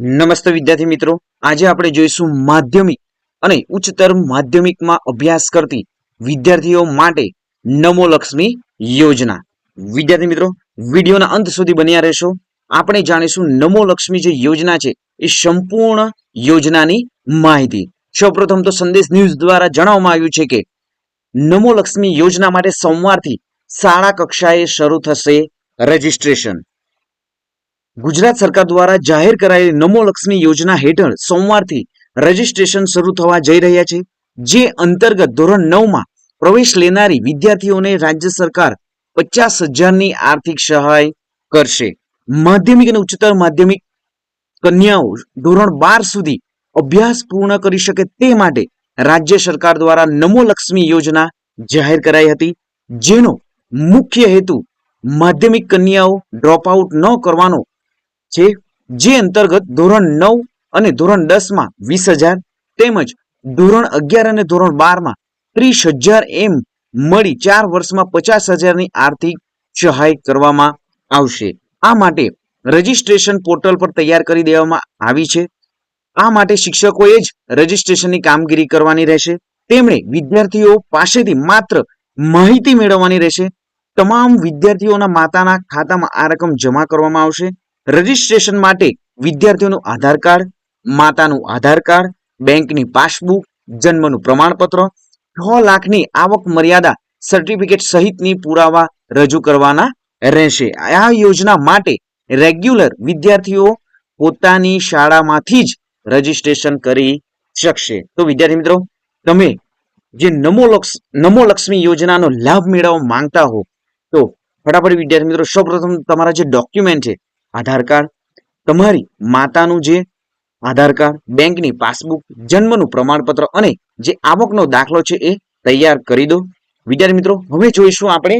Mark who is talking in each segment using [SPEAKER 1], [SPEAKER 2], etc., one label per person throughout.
[SPEAKER 1] નમસ્તે વિદ્યાર્થી મિત્રો, આજે આપણે જોઈશું માધ્યમિક અને ઉચ્ચતર માધ્યમિકમાં અભ્યાસ કરતી વિદ્યાર્થીઓ માટે નમો લક્ષ્મી યોજના. વિદ્યાર્થી મિત્રો, વિડીયોના અંત સુધી બન્યા રહેશો. આપણે જાણીશું નમો લક્ષ્મી જે યોજના છે એ સંપૂર્ણ યોજનાની માહિતી. સૌપ્રથમ તો સંદેશ ન્યૂઝ દ્વારા જણાવવામાં આવ્યું છે કે નમો લક્ષ્મી યોજના માટે સોમવારથી શાળા કક્ષાએ શરૂ થશે રજીસ્ટ્રેશન. ગુજરાત સરકાર દ્વારા જાહેર કરાયેલી નમો લક્ષ્મી યોજના હેઠળ સોમવારથી રજીસ્ટ્રેશન શરૂ થવા જઈ રહ્યા છે. જે અંતર્ગત ધોરણ 9માં પ્રવેશ લેનારી વિદ્યાર્થીઓને રાજ્ય સરકાર 50,000ની આર્થિક સહાય કરશે. માધ્યમિક અને ઉચ્ચતર માધ્યમિક કન્યાઓ ધોરણ 12 સુધી અભ્યાસ પૂર્ણ કરી શકે તે માટે રાજ્ય સરકાર દ્વારા નમો લક્ષ્મી યોજના જાહેર કરાઈ હતી, જેનો મુખ્ય હેતુ માધ્યમિક કન્યાઓ ડ્રોપ આઉટ ન કરવાનો છે. જે અંતર્ગત ધોરણ 9 અને ધોરણ 10માં 20,000 તેમજ ધોરણ 11 અને ધોરણ 12માં 30,000 એમ મળી 4 વર્ષમાં 50,000ની આર્થિક સહાય કરવામાં આવશે. આ માટે રજીસ્ટ્રેશન પોર્ટલ પર તૈયાર કરી દેવામાં આવી છે. આ માટે શિક્ષકોએ જ રજીસ્ટ્રેશનની કામગીરી કરવાની રહેશે. તેમણે વિદ્યાર્થીઓ પાસેથી માત્ર માહિતી મેળવવાની રહેશે. તમામ વિદ્યાર્થીઓના માતાના ખાતામાં આ રકમ જમા કરવામાં આવશે. રજીસ્ટ્રેશન માટે વિદ્યાર્થીઓનું આધાર કાર્ડ, માતાનું આધાર કાર્ડ, બેંકની પાસબુક, જન્મનું પ્રમાણપત્ર, 6 લાખની આવક મર્યાદા સર્ટિફિકેટ સહિતની પુરાવા રજૂ કરવાના રહેશે. આ યોજના માટે રેગ્યુલર વિદ્યાર્થીઓ પોતાની શાળામાંથી જ રજીસ્ટ્રેશન કરી શકશે. તો વિદ્યાર્થી મિત્રો, તમે જે નમો લક્ષ્મી યોજનાનો લાભ મેળવવા માંગતા હો તો ફટાફટ વિદ્યાર્થી મિત્રો સૌપ્રથમ તમારા જે ડોક્યુમેન્ટ છે, આધાર કાર્ડ, તમારી માતાનું જે આધાર કાર્ડ, બેંકની પાસબુક, જન્મનું પ્રમાણપત્ર અને જે આવકનો દાખલો છે એ તૈયાર કરી દો. વિદ્યાર્થી મિત્રો, હવે જોઈશું આપણે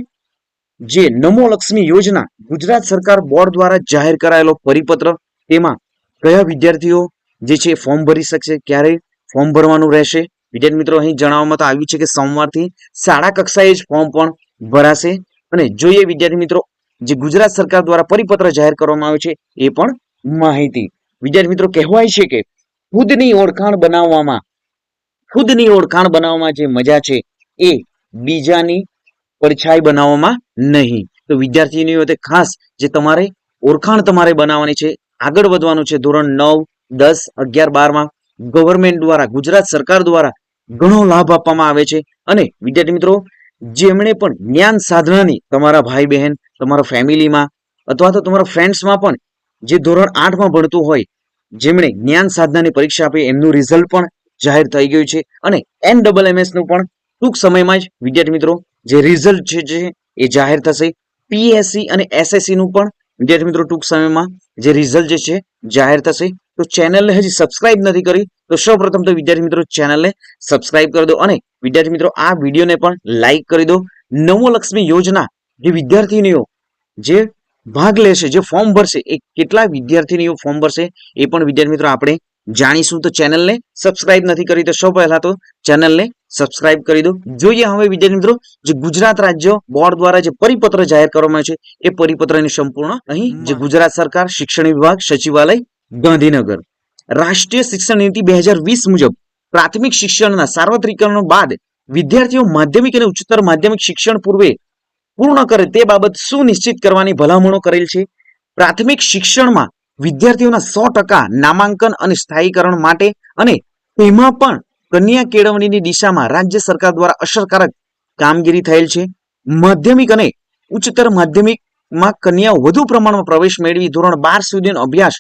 [SPEAKER 1] જે નમો લક્ષ્મી યોજના ગુજરાત સરકાર બોર્ડ દ્વારા જાહેર કરાયેલો પરિપત્ર, તેમાં કયા વિદ્યાર્થીઓ જે છે ફોર્મ ભરી શકશે, ક્યારે ફોર્મ ભરવાનું રહેશે. વિદ્યાર્થી મિત્રો, અહીં જણાવવામાં તો આવ્યું છે કે સોમવારથી શાળા કક્ષાએ જ ફોર્મ પણ ભરાશે. અને જોઈએ વિદ્યાર્થી મિત્રો, જે ગુજરાત સરકાર દ્વારા પરિપત્ર જાહેર કરવામાં આવ્યો છે એ પણ માહિતી. વિદ્યાર્થી મિત્રો, કહેવાય છે કે ખુદની ઓળખાણ બનાવવામાં જે મજા છે એ બીજાની પડછાઈ બનાવવામાં નહીં. તો વિદ્યાર્થીનીઓ તે ખાસ જે તમારે ઓળખાણ તમારે બનાવવાની છે, આગળ વધવાનું છે. ધોરણ 9, 10, 11, 12માં ગવર્મેન્ટ દ્વારા, ગુજરાત સરકાર દ્વારા ઘણો લાભ આપવામાં આવે છે. અને વિદ્યાર્થી મિત્રો, જેમણે પણ જ્ઞાન સાધનાની તમારા ભાઈ બહેન, તમારા ફેમિલીમાં અથવા તો તમારા ફ્રેન્ડ્સમાં પણ જે ધોરણ 8માં ભણતું હોય, જેમણે જ્ઞાન સાધનાની પરીક્ષા આપી, એમનું રિઝલ્ટ પણ જાહેર થઈ ગયું છે. અને NMMS નું પણ ટૂંક સમયમાં જ વિદ્યાર્થી મિત્રો જે રિઝલ્ટ છે એ જાહેર થશે. PSC અને SSC નું પણ વિદ્યાર્થી મિત્રો ટૂંક સમયમાં જે રિઝલ્ટ છે જાહેર થશે. તો ચેનલને હજી સબસ્ક્રાઇબ નથી કરી તો સૌપ્રથમ તો વિદ્યાર્થી મિત્રો ચેનલને સબસ્ક્રાઇબ કરી દો અને વિદ્યાર્થી મિત્રો આ વિડીયોને પણ લાઈક કરી દો. નમો લક્ષ્મી યોજના જે વિદ્યાર્થીનીઓ જે ભાગ લેશે, જે ફોર્મ ભરશે, એ કેટલા વિદ્યાર્થીનીઓ ફોર્મ ભરશે એ પણ વિદ્યાર્થી મિત્રો આપણે જાણીશું. તો ચેનલને સબસ્ક્રાઇબ નથી કરી તો સૌ પહેલા તો ચેનલને સબસ્ક્રાઇબ કરી દો. જોઈએ હવે વિદ્યાર્થી મિત્રો, જે ગુજરાત રાજ્ય બોર્ડ દ્વારા જે પરિપત્ર જાહેર કરવામાં આવ્યો છે એ પરિપત્રની સંપૂર્ણ અહીં જે ગુજરાત સરકાર શિક્ષણ વિભાગ સચિવાલય ગાંધીનગર રાષ્ટ્રીય શિક્ષણ નીતિ 2020 મુજબ પ્રાથમિક શિક્ષણના સાર્વત્રિકરણ બાદ વિદ્યાર્થીઓ માધ્યમિક અને ઉચ્ચતર માધ્યમિક શિક્ષણ પૂર્ણ કરે તે બાબત સુનિશ્ચિત કરવાની ભલામણો કરેલ છે. પ્રાથમિક શિક્ષણમાં વિદ્યાર્થીઓના 100% નામાંકન અને સ્થાયીકરણ માટે અને તેમાં પણ કન્યા કેળવણીની દિશામાં રાજ્ય સરકાર દ્વારા અસરકારક કામગીરી થયેલ છે. માધ્યમિક અને ઉચ્ચતર માધ્યમિકમાં કન્યાઓ વધુ પ્રમાણમાં પ્રવેશ મેળવી ધોરણ 12 સુધીનો અભ્યાસ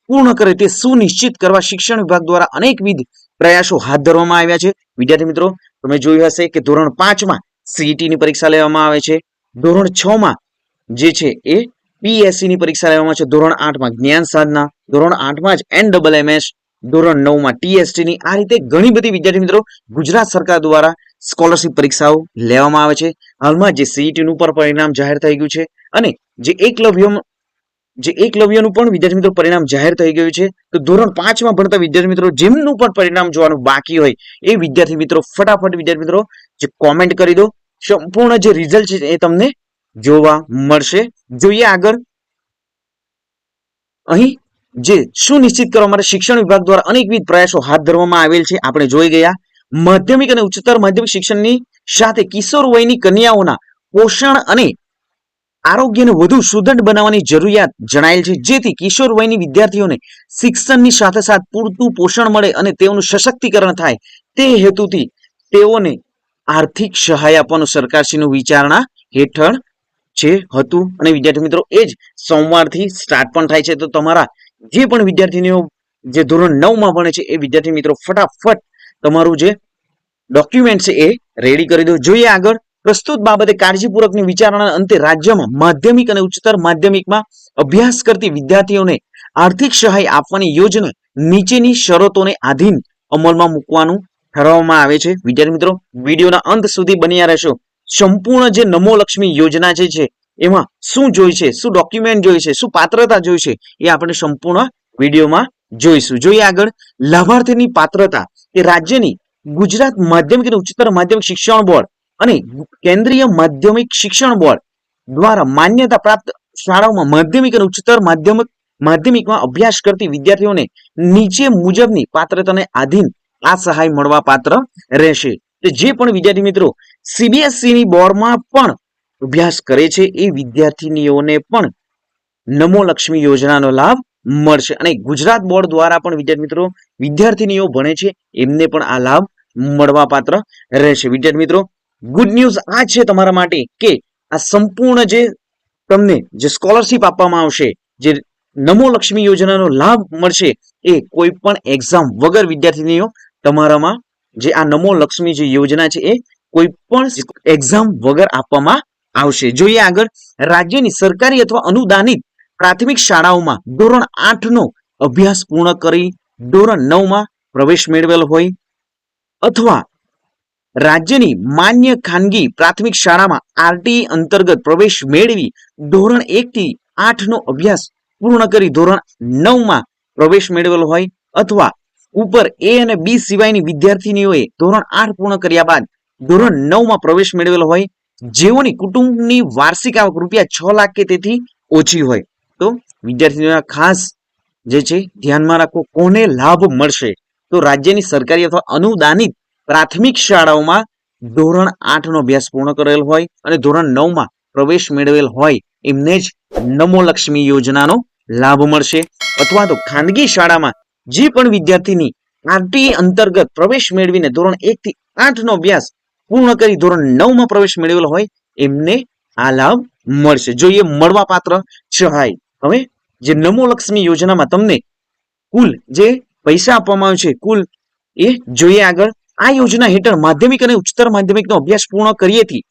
[SPEAKER 1] પૂર્ણ કરે તે સુનિશ્ચિત કરવા શિક્ષણ વિભાગ દ્વારા અનેકવિધ પ્રયાસો હાથ ધરવામાં આવ્યા છે. વિદ્યાર્થી મિત્રો, તમે જોયું હશે કે ધોરણ 5માં CETની પરીક્ષા લેવામાં આવે છે, ધોરણ 6માં જે છે એ PSCની પરીક્ષા લેવામાં છે, ધોરણ 8માં જ્ઞાન સાધના, ધોરણ 8માં જ NMMS, ધોરણ 9માં TSTની. આ રીતે ઘણી બધી વિદ્યાર્થી મિત્રો ગુજરાત સરકાર દ્વારા સ્કોલરશિપ પરીક્ષાઓ લેવામાં આવે છે. હાલમાં જે CETનું પર પરિણામ જાહેર થઈ ગયું છે અને જે એકલવ્યનું પણ વિદ્યાર્થી મિત્રો પરિણામ જાહેર થઈ ગયું છે. તો ધોરણ 5માં ભણતા વિદ્યાર્થી મિત્રો જેમનું પણ પરિણામ જોવાનું બાકી હોય એ વિદ્યાર્થી મિત્રો ફટાફટ વિદ્યાર્થી મિત્રો જે કોમેન્ટ કરી દો. સંપૂર્ણ જે રિઝલ્ટ છે એ તમને જોવા મળશે. જોઈએ આગળ, અહીં જે સુનિશ્ચિત કરવા માટે શિક્ષણ વિભાગ દ્વારા અનેકવિધ પ્રયાસો હાથ ધરવામાં આવેલ છે. આપણે જોઈ ગયા માધ્યમિક અને ઉચ્ચતર માધ્યમિક શિક્ષણની સાથે કિશોર વયની કન્યાઓના પોષણ અને આરોગ્યને વધુ સુદૃઢ બનાવવાની જરૂરિયાત જણાયેલ છે, જેથી કિશોર વયની વિદ્યાર્થીઓને શિક્ષણની સાથે સાથે પૂરતું પોષણ મળે અને તેઓનું સશક્તિકરણ થાય તે હેતુથી તેઓને આર્થિક સહાય આપવાનું સરકારશ્રીનું વિચારણા હેઠળ છે હતું. અને વિદ્યાર્થી મિત્રો એ જ સોમવારથી સ્ટાર્ટ પણ થાય છે. તો તમારા જે પણ વિદ્યાર્થીનીઓ જે ધોરણ 9માં ભણે છે એ વિદ્યાર્થી મિત્રો ફટાફટ તમારું જે ડોક્યુમેન્ટ છે એ રેડી કરી દો. જોઈએ આગળ. પ્રસ્તુત બાબતે કાળજીપૂર્વકની વિચારણાના અંતે રાજ્યમાં માધ્યમિક અને ઉચ્ચતર માધ્યમિકમાં અભ્યાસ કરતી વિદ્યાર્થીઓને આર્થિક સહાય આપવાની યોજના નીચેની શરતોને આધીન અમલમાં મૂકવાનું ઠરાવવામાં આવે છે. વિદ્યાર્થી મિત્રો વિડીયોના અંત સુધી બન્યા રહેશો. સંપૂર્ણ જે નમો લક્ષ્મી યોજના જે છે એમાં શું જોઈ છે, શું ડોક્યુમેન્ટ જોઈ છે, શું પાત્રતા જોઈ છે એ આપણે સંપૂર્ણ વિડીયોમાં જોઈશું. જોઈએ આગળ. લાભાર્થીની પાત્રતા એ રાજ્યની ગુજરાત માધ્યમિક અને ઉચ્ચતર માધ્યમિક શિક્ષણ બોર્ડ અને કેન્દ્રીય માધ્યમિક શિક્ષણ બોર્ડ દ્વારા માન્યતા પ્રાપ્ત શાળાઓમાં માધ્યમિક અને ઉચ્ચતર માધ્યમિકમાં અભ્યાસ કરતી વિદ્યાર્થીઓને નીચે મુજબની પાત્રતાને આધીન આ સહાય મળવા પાત્ર રહેશે. જે પણ વિદ્યાર્થી મિત્રો CBSE ની બોર્ડમાં પણ અભ્યાસ કરે છે એ વિદ્યાર્થીનીઓને પણ નમો લક્ષ્મી યોજનાનો લાભ મળશે. અને ગુજરાત બોર્ડ દ્વારા પણ વિદ્યાર્થી મિત્રો વિદ્યાર્થીનીઓ ભણે છે એમને પણ આ લાભ મળવા પાત્ર રહેશે. વિદ્યાર્થી મિત્રો ગુડ ન્યૂઝ આ છે તમારા માટે કે આ સંપૂર્ણ જે તમને જે સ્કોલરશિપ આપવામાં આવશે, જે નમો લક્ષ્મી યોજનાનો લાભ મળશે એ કોઈ પણ એક્ઝામ વગર વિદ્યાર્થીનીઓ તમારામાં જે આ નમો લક્ષ્મી જે યોજના છે એ કોઈ પણ એક્ઝામ વગર આપવામાં આવશે. જોઈએ આગળ. રાજ્યની સરકારી અથવા અનુદાનિત પ્રાથમિક શાળાઓમાં ધોરણ 8 નો અભ્યાસ પૂર્ણ કરી ધોરણ 9 માં પ્રવેશ મેળવેલ હોય અથવા રાજ્યની માન્ય ખાનગી પ્રાથમિક શાળામાં RTE અંતર્ગત પ્રવેશ મેળવી ધોરણ 1 થી 8 નો અભ્યાસ પૂર્ણ કરી ધોરણ 9 માં પ્રવેશ મેળવેલ હોય અથવા ઉપર A અને B સિવાયની વિદ્યાર્થીનીઓએ ધોરણ 8 પૂર્ણ કર્યા બાદ ધોરણ 9 માં પ્રવેશ મેળવેલ હોય, જેઓની કુટુંબની વાર્ષિક આવક ₹6 લાખ કે તેથી ઓછી હોય. તો વિદ્યાર્થીઓના ખાસ જે છે ધ્યાનમાં રાખો કોને લાભ મળશે. તો રાજ્યની સરકારી અથવા અનુદાનિત પ્રાથમિક શાળાઓમાં ધોરણ 8 નો અભ્યાસ પૂર્ણ કરેલ હોય અને ધોરણ 9 માં પ્રવેશ મેળવેલ હોય એમને જ નમો લક્ષ્મી યોજનાનો લાભ મળશે. અથવા તો ખાનગી શાળામાં જે પણ વિદ્યાર્થીની RTE અંતર્ગત પ્રવેશ મેળવીને ધોરણ 1 થી 8 નો અભ્યાસ પૂર્ણ કરી ધોરણ 9 માં પ્રવેશ મેળવેલ હોય એમને આ લાભ મળશે. જોઈએ મળવા પાત્ર સહાય. હવે જે નમો લક્ષ્મી યોજનામાં તમને કુલ જે પૈસા આપવામાં આવે છે કુલ એ જોઈએ આગળ. આ યોજના હેઠળ માધ્યમિક અને ઉચ્ચતર માધ્યમિકનો અભ્યાસ પૂર્ણ કરીએથી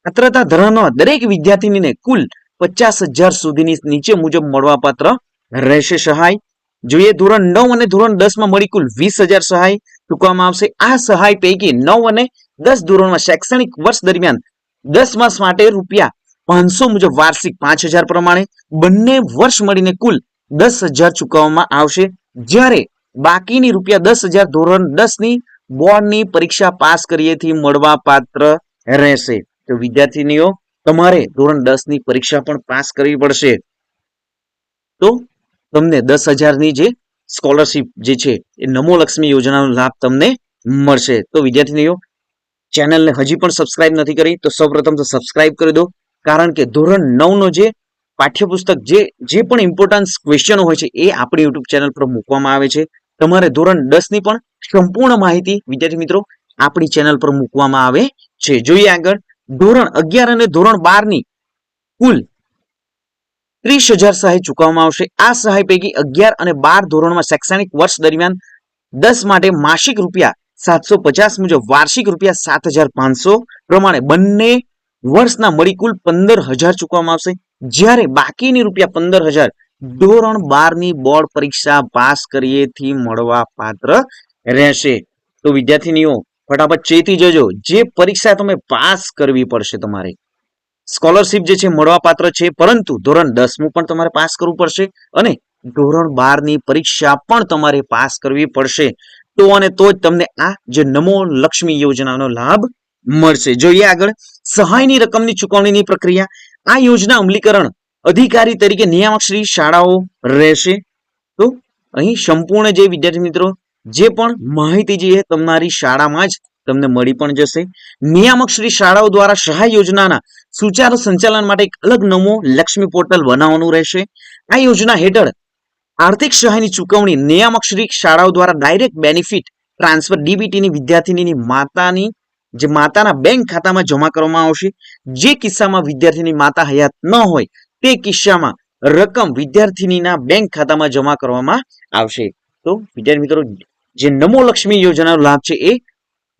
[SPEAKER 1] પાત્રતા ધરાવનાર દરેક વિદ્યાર્થીનીને કુલ 50,000 સુધીની નીચે મુજબ મળવાપાત્ર રહેશે સહાય. જોઈએ ધોરણ 9 અને ધોરણ 10 માં મળી કુલ 20,000 સહાય ચૂકવવામાં આવશે. આ સહાય પૈકી 9 અને 10 ધોરણમાં શૈક્ષણિક વર્ષ દરમિયાન 10 માસ માટે ₹500 મુજબ વાર્ષિક 5,000 પ્રમાણે બંને વર્ષ મળીને કુલ 10,000 ચૂકવવામાં આવશે. જ્યારે બાકીની ₹10,000 ધોરણ 10 ની બોર્ડની પરીક્ષા પાસ કરીએથી મળવા પાત્ર રહેશે. તો વિદ્યાર્થીનીઓ તમારે ધોરણ 10 ની પરીક્ષા પણ પાસ કરવી પડશે તો તમને 10,000 ની જે સ્કોલરશિપ જે છે એ નમો લક્ષ્મી યોજનાનો લાભ તમને મળશે. તો વિદ્યાર્થીનીઓ ચેનલને હજી પણ સબસ્ક્રાઇબ નથી કરી તો સૌપ્રથમ તો સબસ્ક્રાઇબ કરી દો, કારણ કે ધોરણ 9 નો જે પાઠ્યપુસ્તક જે પણ ઇમ્પોર્ટન્સ ક્વેશ્ચનો હોય છે એ આપણી યુટ્યુબ ચેનલ પર મૂકવામાં આવે છે. તમારે ધોરણ 10 ની પણ સંપૂર્ણ માહિતી વિદ્યાર્થી મિત્રો આપણી ચેનલ પર મૂકવામાં આવે છે. જોઈએ આગળ. ધોરણ 11 અને ધોરણ 12 ની કુલ 30,000 સહાય ચૂકવવામાં આવશે. આ સહાય પૈકી 11 અને 12 ધોરણમાં શૈક્ષણિક વર્ષ દરમિયાન 10 માટે માસિક ₹750 મુજબ વાર્ષિક ₹7,500 પ્રમાણે બંને વર્ષના મળી કુલ 15,000 ચૂકવવામાં આવશે. જ્યારે બાકીની ₹15,000 ધોરણ 12 ની બોર્ડ પરીક્ષા પાસ કરીએથી મળવા પાત્ર રહેશે. તો વિદ્યાર્થીનીઓ ફટાફટ ચેતી જજો, જે પરીક્ષા તમે પાસ કરવી પડશે. તમારે સ્કોલરશિપ જે છે મળવા પાત્ર છે, પરંતુ ધોરણ 10મું પણ તમારે પાસ કરવું પડશે અને ધોરણ 12 ની પરીક્ષા પણ તમારે પાસ કરવી પડશે. તો અને તો જ તમને આ જે નમો લક્ષ્મી યોજનાનો લાભ મળશે. જોઈએ આગળ. સહાયની રકમની ચૂકવણીની પ્રક્રિયા. આ યોજના અમલીકરણ અધિકારી તરીકે નિયામક શ્રી શાળાઓ રહેશે. તો અહીં સંપૂર્ણ જે વિદ્યાર્થી મિત્રો જે પણ માહિતી છે તમારી શાળામાં જ તમને મળી પણ જશે. નિયામક શ્રી શાળાઓ દ્વારા સહાય યોજનાના સુચારુ સંચાલન માટે એક અલગ નમો લક્ષ્મી પોર્ટલ બનાવવાનું રહેશે. આ યોજના હેઠળ આર્થિક સહાયની ચૂકવણી નિયામક શ્રી શાળાઓ દ્વારા ડાયરેક્ટ બેનિફિટ ટ્રાન્સફર ડીબીટીની વિદ્યાર્થીની માતાના બેંક ખાતામાં જમા કરવામાં આવશે. જે કિસ્સામાં વિદ્યાર્થીની માતા હયાત ન હોય તે કિસ્સામાં રકમ વિદ્યાર્થીનીના બેંક ખાતામાં જમા કરવામાં આવશે. તો વિદ્યાર્થી મિત્રો જે નમો લક્ષ્મી યોજનાનો લાભ છે એ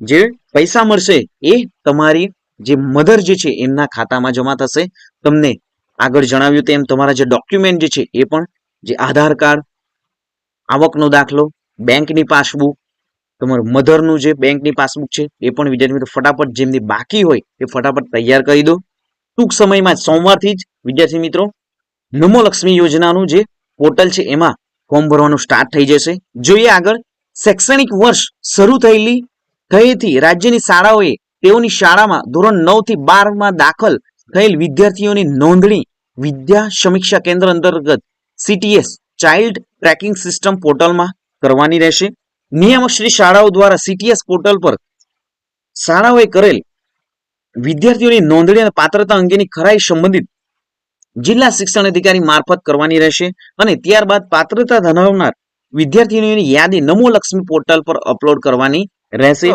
[SPEAKER 1] જે પૈસા મળશે એ તમારી જે મધર જે છે એમના ખાતામાં જમા થશે. તમને આગળ જણાવ્યું તેમ તમારા જે ડોક્યુમેન્ટ જે છે એ પણ જે આધાર કાર્ડ, આવકનો દાખલો, બેંકની પાસબુક, તમારું મધરનું જે બેંકની પાસબુક છે એ પણ વિદ્યાર્થી મિત્રો ફટાફટ જેમની બાકી હોય એ ફટાફટ તૈયાર કરી દો. ટૂંક સમયમાં સોમવારથી જ વિદ્યાર્થી મિત્રો નમો લક્ષ્મી યોજનાનું જે પોર્ટલ છે એમાં ફોર્મ ભરવાનું સ્ટાર્ટ થઈ જશે. જોઈએ આગળ, શૈક્ષણિક વર્ષ શરૂ થયેથી રાજ્યની શાળાઓએ તેઓની શાળામાં ધોરણ 9 થી 12 દાખલ થયેલ વિદ્યાર્થીઓની નોંધણી વિદ્યા સમીક્ષા કેન્દ્ર અંતર્ગત CTS ચાઇલ્ડ ટ્રેકિંગ સિસ્ટમ પોર્ટલમાં કરવાની રહેશે. નિયામક શ્રી શાળાઓ દ્વારા CTS પોર્ટલ પર શાળાઓએ કરેલ વિદ્યાર્થીઓની નોંધણી અને પાત્રતા અંગેની ખરાઈ સંબંધિત જિલ્લા શિક્ષણ અધિકારી મારફત કરવાની રહેશે અને ત્યારબાદ પાત્રતા ધરાવનાર વિદ્યાર્થીઓની યાદી નમો લક્ષ્મી પોર્ટલ પર અપલોડ કરવાની રહેશે.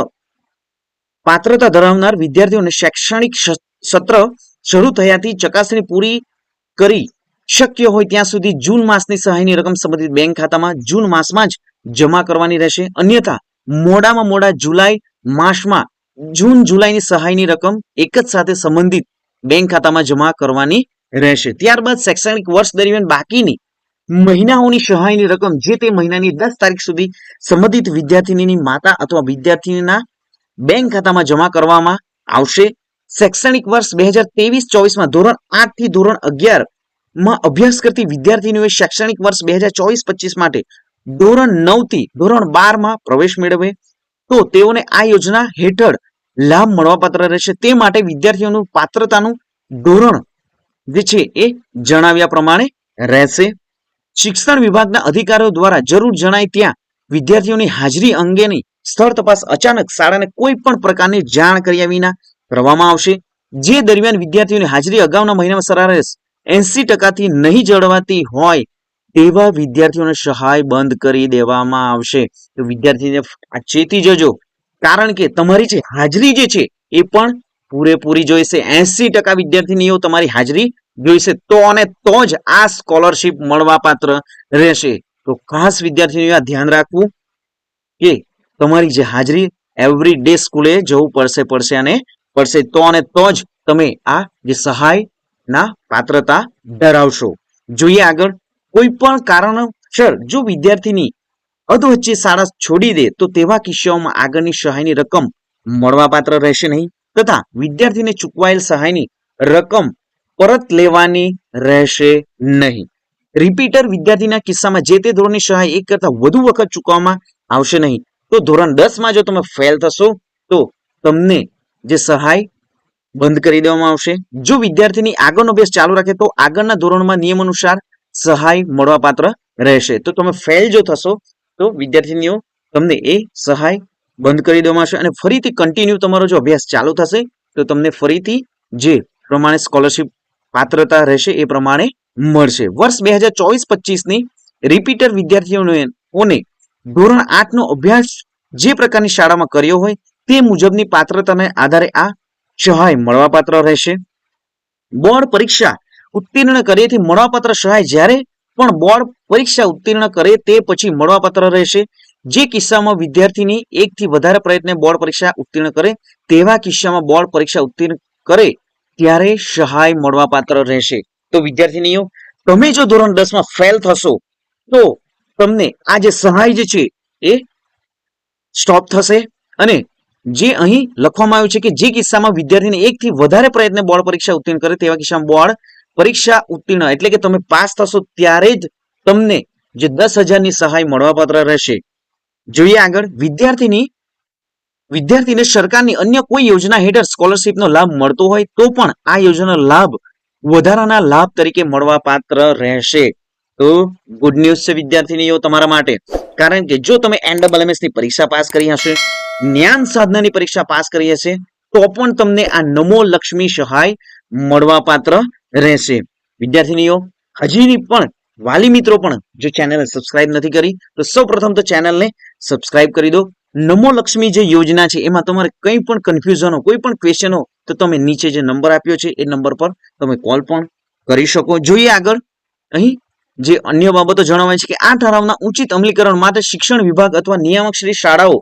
[SPEAKER 1] પાત્રતા ધરાવનાર વિદ્યાર્થીઓને શૈક્ષણિક સત્ર શરૂ થયાથી ચકાસણી પૂરી કરી શક્ય હોય ત્યાં સુધી જૂન માસની સહાયની રકમ સંબંધિત બેંક ખાતામાં જૂન માસમાં જ જમા કરવાની રહેશે. અન્યથા મોડામાં મોડા જુલાઈ માસમાં જૂન જુલાઈની સહાયની રકમ એક જ સાથે સંબંધિત બેંક ખાતામાં જમા કરવાની રહેશે. ત્યારબાદ શૈક્ષણિક વર્ષ દરમિયાન બાકીની મહિનાઓની સહાયની રકમ જે તે મહિનાની 10 તારીખ સુધી સંબંધિત વિદ્યાર્થીની માતા અથવા વિદ્યાર્થીના બેંક ખાતામાં જમા કરવામાં આવશે. શૈક્ષણિક વર્ષ 2023-24 ધોરણ 8 થી ધોરણ 11 માં અભ્યાસ કરતી વિદ્યાર્થીનીઓએ શૈક્ષણિક વર્ષ 2024-25 માટે ધોરણ 9 થી ધોરણ 12 માં પ્રવેશ મેળવે તો તેઓને આ યોજના હેઠળ લાભ મળવાપાત્ર રહેશે. તે માટે વિદ્યાર્થીઓનું પાત્રતાનું ધોરણ જે છે એ જણાવ્યા પ્રમાણે રહેશે. શિક્ષણ વિભાગના અધિકારીઓ દ્વારા જરૂર જણાય ત્યાં વિદ્યાર્થીઓની હાજરી અંગેની સ્થળ તપાસ અચાનક શાળાને કોઈ પણ પ્રકારની જાણ કર્યા વિના કરવામાં આવશે. જે દરમિયાન વિદ્યાર્થીઓની હાજરી અગાઉના મહિનામાં સરેરાશ 80% થી નહીં જળવાતી હોય તેવા વિદ્યાર્થીઓને સહાય બંધ કરી દેવામાં આવશે. તો વિદ્યાર્થીને ચેતી જજો, કારણ કે તમારી જે હાજરી જે છે એ પણ પૂરેપૂરી જોઈશે. 80% વિદ્યાર્થીનીઓ તમારી હાજરી જોઈશે તો અને તો જ આ સ્કોલરશીપ મળવા પાત્ર રહેશે. તો ખાસ વિદ્યાર્થીઓએ ધ્યાન રાખવું કે તમારી જે હાજરી એવરી ડે સ્કૂલે જવું પડશે અને પડશે તો અને તો જ તમે આ જે સહાયના પાત્રતા ધરાવશો. જોઈએ આગળ, કોઈ પણ કારણસર જો વિદ્યાર્થીની અધવચ્ચે શાળા છોડી દે તો તેવા કિસ્સાઓમાં આગળની સહાયની રકમ મળવાપાત્ર રહેશે નહીં તથા વિદ્યાર્થીને ચૂકવાયેલ સહાયની રકમ પરત લેવાની રહેશે નહીં. રિપીટર વિદ્યાર્થીના કિસ્સામાં જે તે ધોરણની સહાય એક કરતા વધુ વખત ચૂકવવામાં આવશે નહીં. તો ધોરણ 10 માં જો તમે ફેલ થશો તો તમને જે સહાય બંધ કરી દેવામાં આવશે. જો વિદ્યાર્થીની આગળનો અભ્યાસ ચાલુ રાખે તો આગળના ધોરણમાં નિયમ અનુસાર સહાય મળવાપાત્ર રહેશે. તો તમે ફેલ જો થશો તો વિદ્યાર્થીનીઓ તમને એ સહાય બંધ કરી દેવામાં આવશે અને ફરીથી કન્ટિન્યુ તમારો જો અભ્યાસ ચાલુ થશે તો તમને ફરીથી જે પ્રમાણે સ્કોલરશીપ પાત્રતા રહેશે એ પ્રમાણે મળશે. વર્ષ 2024-25 ની રિપીટર વિદ્યાર્થીઓને ધોરણ 8 નો અભ્યાસ જે પ્રકારની શાળામાં કર્યો હોય તે મુજબની પાત્રતાને આધારે આ સહાય મળવાપાત્ર રહેશે. બોર્ડ પરીક્ષા ઉત્તીર્ણ કર્યેથી મળવાપાત્ર સહાય જ્યારે પણ બોર્ડ પરીક્ષા ઉત્તીર્ણ કરે તે પછી મળવાપાત્ર રહેશે. જે કિસ્સામાં વિદ્યાર્થીની એકથી વધારે પ્રયત્ને બોર્ડ પરીક્ષા ઉત્તીર્ણ કરે તેવા કિસ્સામાં બોર્ડ પરીક્ષા ઉત્તીર્ણ કરે ત્યારે સહાય મળવાપાત્ર રહેશે. તો વિદ્યાર્થીનીઓ તમે જો ધોરણ 10 માં ફેલ થશો તો તમને આ જે સહાય જે છે એ સ્ટોપ થશે અને જે અહીં લખવામાં આવ્યું છે કે જે કિસ્સામાં વિદ્યાર્થીને એકથી વધારે પ્રયત્ને બોર્ડ પરીક્ષા ઉત્તીર્ણ કરે તેવા કિસ્સામાં બોર્ડ પરીક્ષા ઉત્તીર્ણ એટલે કે તમે પાસ થશો ત્યારે જ તમને જે 10,000 ની સહાય મળવાપાત્ર રહેશે. જોઈએ આગળ, વિદ્યાર્થીને સરકારની અન્ય કોઈ યોજના હેઠળ સ્કોલરશીપનો લાભ મળતો હોય તો પણ આ યોજનાનો લાભ વધારાના લાભ તરીકે મળવાપાત્ર રહેશે. તો ગુડ ન્યૂઝ છે વિદ્યાર્થીનીઓ તમારા માટે, કારણ કે જો તમે NSSS ની પરીક્ષા પાસ કરી હશે, જ્ઞાન સાધનાની પરીક્ષા પાસ કરી હશે, તો પણ તમને આ નમો લક્ષ્મી સહાય મળવા પાત્ર રહેશે. વિદ્યાર્થીનીઓ હજીની પણ વાલી મિત્રો પણ જો ચેનલને સબસ્ક્રાઇબ નથી કરી તો સૌપ્રથમ તો ચેનલને સબસ્ક્રાઇબ કરી દો. નમો લક્ષ્મી જે યોજના છે એમાં તમારે કંઈ પણ કન્ફ્યુઝન હોય, કોઈ પણ ક્વેશ્ચન હોય તો તમે નીચે જે નંબર આપ્યો છે એ નંબર પર તમે કોલ પણ કરી શકો. જોઈએ આગળ, અહીં જે અન્ય બાબતો જણાવાય છે કે આ ઠરાવના ઉચિત અમલીકરણ માટે શિક્ષણ વિભાગ અથવા નિયામક શ્રી શાળાઓ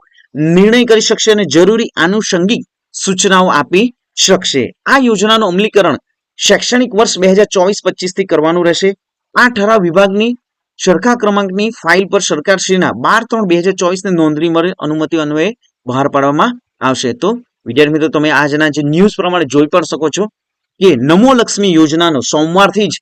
[SPEAKER 1] નિર્ણય કરી શકશે અને જરૂરી આનુષંગિક સૂચનાઓ આપી શકશે. આ યોજનાનું અમલીકરણ શૈક્ષણિક વર્ષ 2024-25 થી કરવાનું રહેશે. આ ઠરાવ વિભાગની સરખા ક્રમાંકની ફાઇલ પર સરકારશ્રીના 12/3/2024 ની નોંધણી મળી અનુમતિ અન્વયે બહાર પાડવામાં આવશે. તો વિદ્યાર્થી મિત્રો તમે આજના જે ન્યૂઝ પ્રમાણે જોઈ પણ શકો છો કે નમો લક્ષ્મી યોજનાનો સોમવારથી જ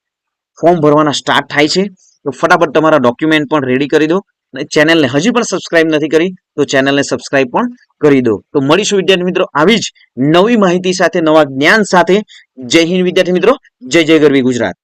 [SPEAKER 1] ફોર્મ ભરવાના સ્ટાર્ટ થાય છે. તો ફટાફટ તમારા ડોક્યુમેન્ટ પણ રેડી કરી દો અને ચેનલને હજી પણ સબસ્ક્રાઇબ નથી કરી તો ચેનલને સબસ્ક્રાઇબ પણ કરી દો. તો મળીશું વિદ્યાર્થી મિત્રો આવી જ નવી માહિતી સાથે, નવા જ્ઞાન સાથે. જય હિન્દ વિદ્યાર્થી મિત્રો, જય જય ગરવી ગુજરાત.